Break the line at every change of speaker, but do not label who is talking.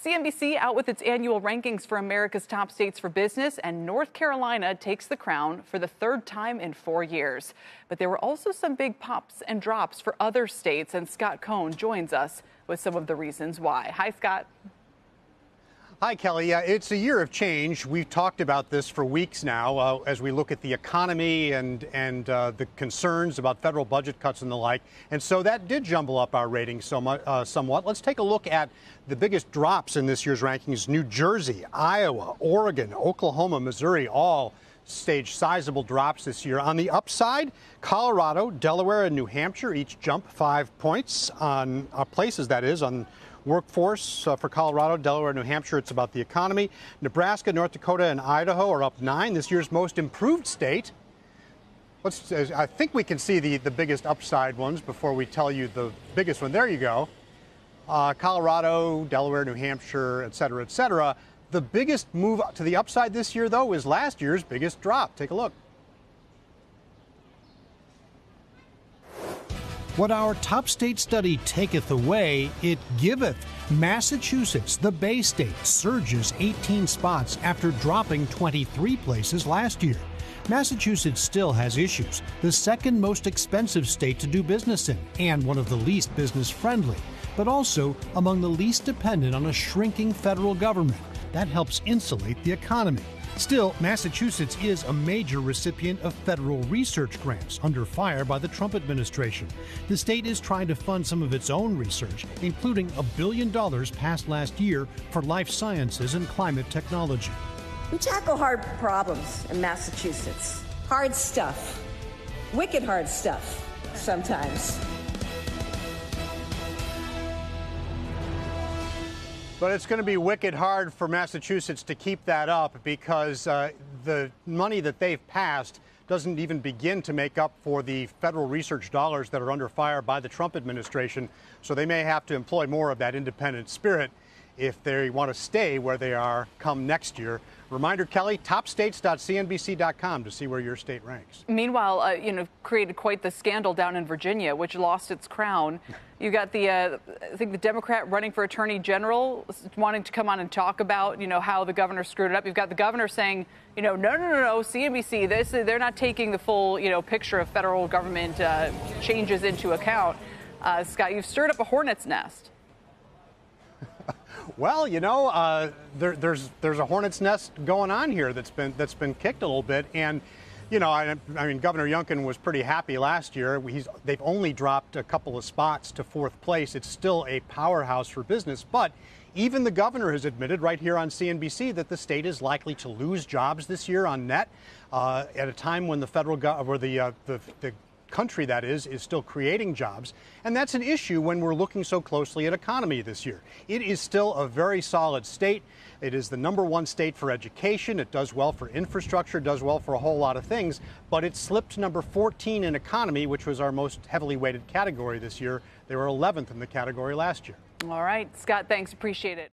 CNBC out with its annual rankings for America's top states for business, and North Carolina takes the crown for the third time in 4 years. But there were also some big pops and drops for other states, and Scott Cohn joins us with some of the reasons why. Hi, Scott.
Hi, Kelly. It's a year of change. We've talked about this for weeks now as we look at the economy and the concerns about federal budget cuts and the like. And so that did jumble up our ratings somewhat. Let's take a look at the biggest drops in this year's rankings. New Jersey, Iowa, Oregon, Oklahoma, Missouri, all staged sizable drops this year. On the upside, Colorado, Delaware, and New Hampshire each jump 5 points on places, that is, on workforce. For Colorado, Delaware, New Hampshire, it's about the economy. Nebraska, North Dakota, and Idaho are up 9, this year's most improved state. I think we can see the biggest upside ones before we tell you the biggest one. There you go. Colorado, Delaware, New Hampshire, et cetera, et cetera. The biggest move to the upside this year, though, is last year's biggest drop. Take a look.
What our top state study taketh away, it giveth. Massachusetts, the Bay State, surges 18 spots after dropping 23 places last year. Massachusetts still has issues, the second most expensive state to do business in, and one of the least business friendly, but also among the least dependent on a shrinking federal government. That helps insulate the economy. Still, Massachusetts is a major recipient of federal research grants under fire by the Trump administration. The state is trying to fund some of its own research, including $1 billion passed last year for life sciences and climate technology.
We tackle hard problems in Massachusetts. Hard stuff. Wicked hard stuff, sometimes.
But it's going to be wicked hard for Massachusetts to keep that up because the money that they've passed doesn't even begin to make up for the federal research dollars that are under fire by the Trump administration. So they may have to employ more of that independent spirit if they want to stay where they are come next year. Reminder, Kelly, topstates.cnbc.com to see where your state ranks.
Meanwhile, created quite the scandal down in Virginia, which lost its crown. You got I think the Democrat running for attorney general wanting to come on and talk about, how the governor screwed it up. You've got the governor saying, no, CNBC, they're not taking the full, picture of federal government changes into account. Scott, you've stirred up a hornet's nest.
Well, there's a hornet's nest going on here that's been kicked a little bit, and I mean, Governor Youngkin was pretty happy last year. They've only dropped a couple of spots to 4th place. It's still a powerhouse for business, but even the governor has admitted right here on CNBC that the state is likely to lose jobs this year on net at a time when the federal the country, that is still creating jobs. And that's an issue when we're looking so closely at economy this year. It is still a very solid state. It is the #1 state for education. It does well for infrastructure, does well for a whole lot of things, but it slipped to number 14 in economy, which was our most heavily weighted category this year. They were 11th in the category last year.
All right, Scott, thanks. Appreciate it.